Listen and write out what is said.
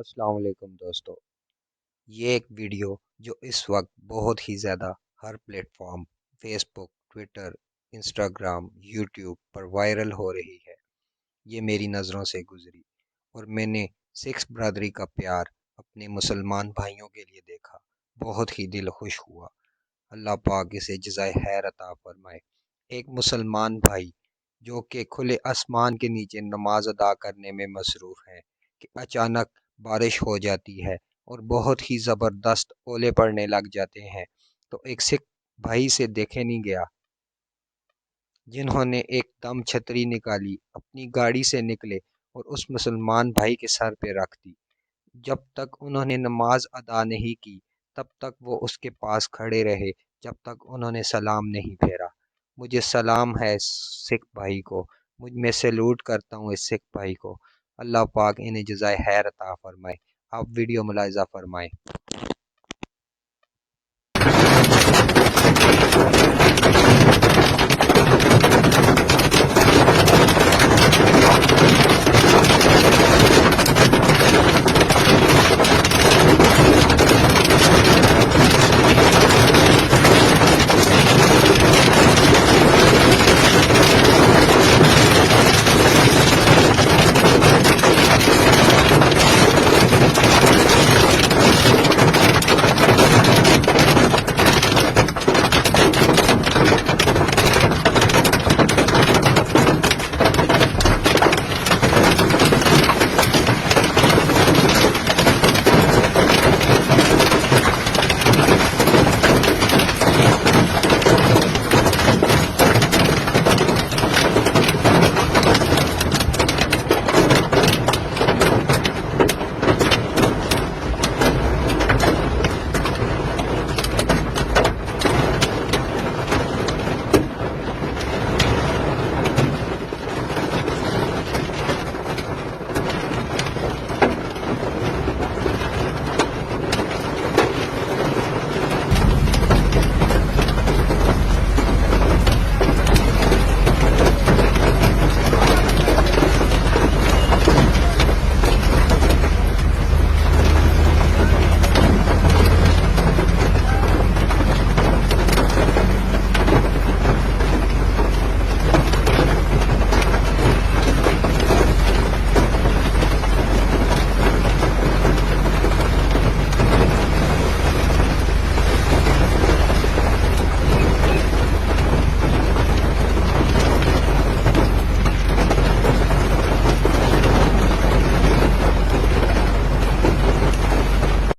السلام علیکم دوستو، یہ ایک ویڈیو جو اس وقت بہت ہی زیادہ ہر پلیٹ فارم فیس بک، ٹویٹر، انسٹاگرام، یوٹیوب پر وائرل ہو رہی ہے۔ یہ میری نظروں سے گزری اور میں نے سکھ برادری کا پیار اپنے مسلمان بھائیوں کے لیے دیکھا۔ بہت ہی دل خوش ہوا۔ اللہ پاک اسے جزائے خیر عطا فرمائے۔ ایک مسلمان بھائی جو کہ کھلے آسمان کے نیچے نماز ادا کرنے میں مصروف ہیں کہ اچانک بارش ہو جاتی ہے اور بہت ہی زبردست اولے پڑنے لگ جاتے ہیں، تو ایک سکھ بھائی سے دیکھے نہیں گیا جنہوں نے ایک دم چھتری نکالی، اپنی گاڑی سے نکلے اور اس مسلمان بھائی کے سر پہ رکھ دی۔ جب تک انہوں نے نماز ادا نہیں کی تب تک وہ اس کے پاس کھڑے رہے، جب تک انہوں نے سلام نہیں پھیرا۔ مجھے سلام ہے سکھ بھائی کو، میں سیلوٹ کرتا ہوں اس سکھ بھائی کو۔ اللہ پاک انہیں جزائے خیر عطا فرمائے۔ آپ ویڈیو ملاحظہ فرمائیں۔